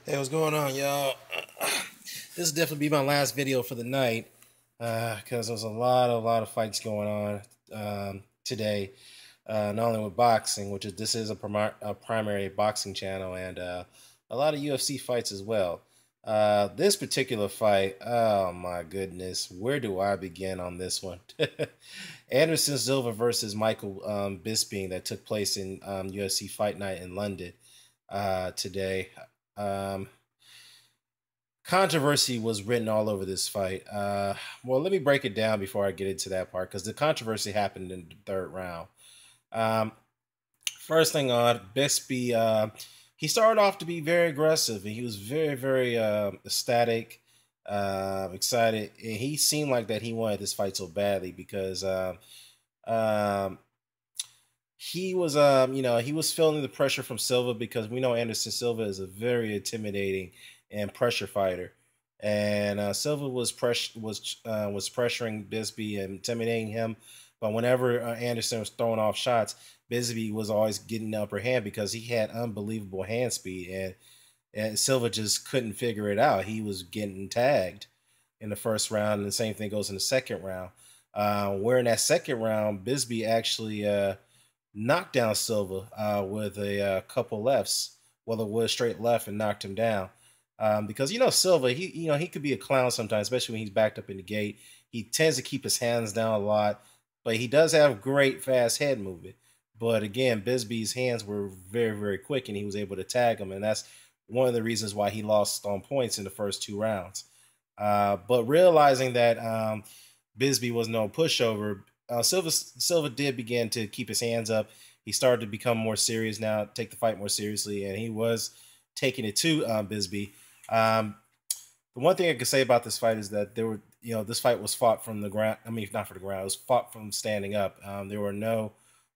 Hey, what's going on, y'all? This will definitely be my last video for the night because there's a lot of fights going on today. Not only with boxing, which is this is a primary boxing channel, and a lot of UFC fights as well. This particular fight, oh my goodness, where do I begin on this one? Anderson Silva versus Michael Bisping that took place in UFC Fight Night in London today. Um, Controversy was written all over this fight. Well, let me break it down before I get into that part because the controversy happened in the third round. Um, First thing on, Bixby, he started off to be very aggressive and he was very ecstatic, excited, and he seemed like that he wanted this fight so badly because um, he was feeling the pressure from Silva because we know Anderson Silva is a very intimidating and pressure fighter, and Silva was pressuring Bisbee and intimidating him. But whenever Anderson was throwing off shots, Bisbee was always getting the upper hand because he had unbelievable hand speed, and Silva just couldn't figure it out. He was getting tagged in the first round, and the same thing goes in the second round. Where in that second round, Bisbee actually knocked down Silva with a couple lefts, well, it was straight left, and knocked him down. Because Silva, he could be a clown sometimes, especially when he's backed up in the gate. He tends to keep his hands down a lot, but he does have great fast head movement. But again, Bisbee's hands were very quick, and he was able to tag him, and that's one of the reasons why he lost on points in the first two rounds. But realizing that Bisbee was no pushover, Silva did begin to keep his hands up. He started to become more serious now, take the fight more seriously, and he was taking it to Bisbee. Um, the one thing I could say about this fight is that this fight was fought from the ground. I mean, not for the ground. It was fought from standing up. There were no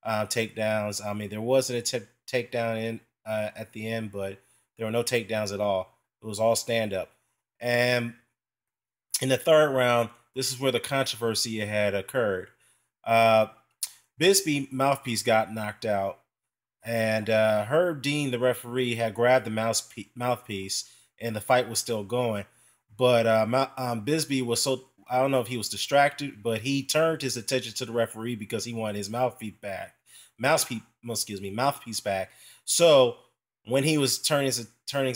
takedowns. I mean, there was a takedown in at the end, but there were no takedowns at all. It was all stand up. And in the third round, this is where the controversy had occurred. Uh, Bisbee mouthpiece got knocked out, and Herb Dean, the referee, had grabbed the mouthpiece, and the fight was still going. But Bisbee was so, I don't know if he was distracted, but he turned his attention to the referee because he wanted his mouthpiece back. So when he was turning his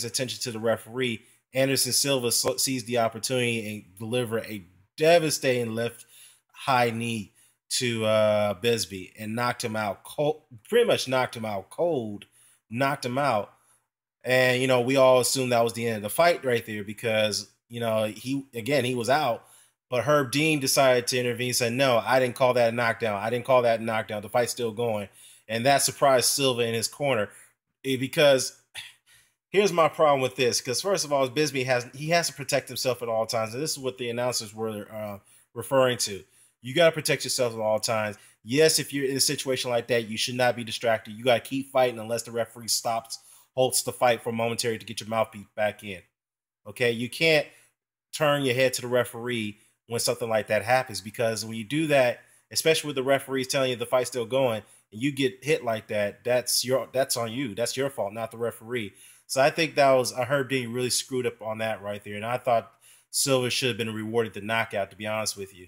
attention to the referee, Anderson Silva seized the opportunity and delivered a devastating left high knee to Bisbee and knocked him out cold, pretty much knocked him out cold, knocked him out. And, we all assumed that was the end of the fight right there because, he was out. But Herb Dean decided to intervene and said, no, I didn't call that a knockdown. I didn't call that a knockdown. The fight's still going. And that surprised Silva in his corner because here's my problem with this. Because first of all, Bisbee has to protect himself at all times. And this is what the announcers were referring to. You got to protect yourself at all times. Yes, if you're in a situation like that, you should not be distracted. You got to keep fighting unless the referee halts the fight for momentary to get your mouthpiece back in. Okay, you can't turn your head to the referee when something like that happens because when you do that, especially with the referees telling you the fight's still going, and you get hit like that, that's on you. That's your fault, not the referee. So I think I heard Dean really screwed up on that right there, and I thought Silva should have been rewarded the knockout. To be honest with you.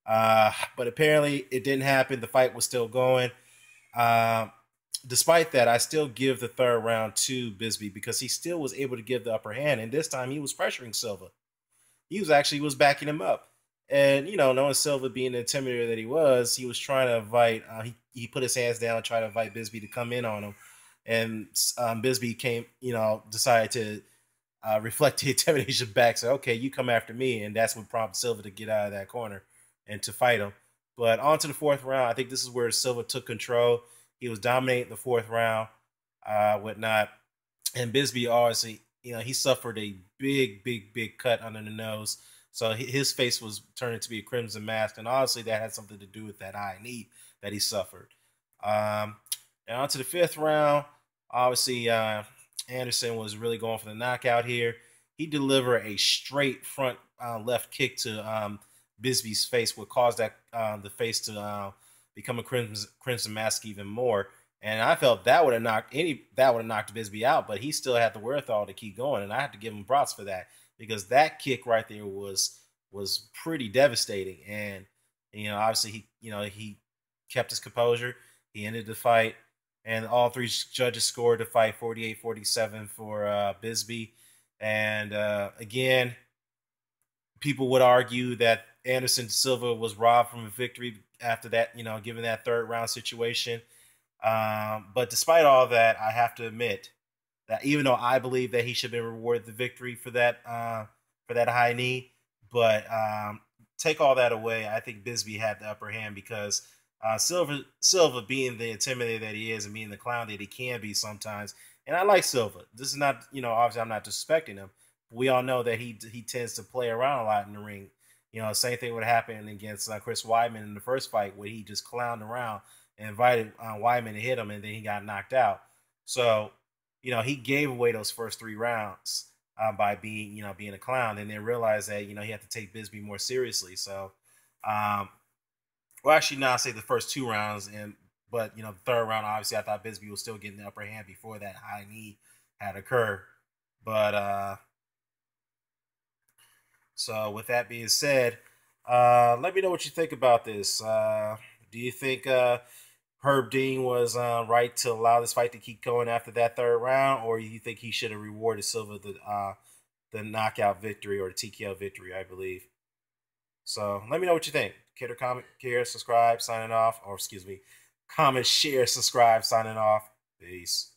But apparently it didn't happen. The fight was still going. Uh, Despite that, I still give the third round to Bisbee because he still was able to give the upper hand. And this time he was pressuring Silva. He was backing him up. And, knowing Silva being the intimidator that he was trying to invite, he put his hands down and tried to invite Bisbee to come in on him. And Bisbee decided to reflect the intimidation back. So, okay, you come after me. And that's what prompted Silva to get out of that corner and to fight him. But on to the fourth round, I think this is where Silva took control. He was dominating the fourth round, whatnot. And Bisbee obviously, he suffered a big cut under the nose. So his face was turning to be a crimson mask. And obviously that had something to do with that eye knee that he suffered. And on to the fifth round, obviously Anderson was really going for the knockout here. He delivered a straight front left kick to Bisbee's face, would cause that the face to become a crimson mask even more. And I felt that would have knocked Bisbee out, but he still had the wherewithal to keep going, and I have to give him props for that because that kick right there was pretty devastating. And obviously he kept his composure. He ended the fight, and all three judges scored the fight 48-47 for Bisbee. And again, people would argue that Anderson Silva was robbed from a victory after that, given that third round situation. But despite all that, I have to admit that even though I believe that he should have been rewarded the victory for that high knee, but take all that away, I think Bisbee had the upper hand because Silva being the intimidator that he is and being the clown that he can be sometimes, and I like Silva. This is not, obviously I'm not disrespecting him. We all know that he tends to play around a lot in the ring. Same thing would happen against Chris Weidman in the first fight where he just clowned around and invited Wyman to hit him, and then he got knocked out. So, he gave away those first 3 rounds by being a clown, and then realized that he had to take Bisbee more seriously. So, well, actually, now I say the first 2 rounds, but the third round, obviously, I thought Bisbee was still getting the upper hand before that high knee had occurred. But so with that being said, let me know what you think about this. Do you think Herb Dean was right to allow this fight to keep going after that third round, or do you think he should have rewarded Silva the knockout victory or the TKO victory, I believe? So let me know what you think. Care to comment, care, subscribe, signing off, or excuse me, comment, share, subscribe, signing off. Peace.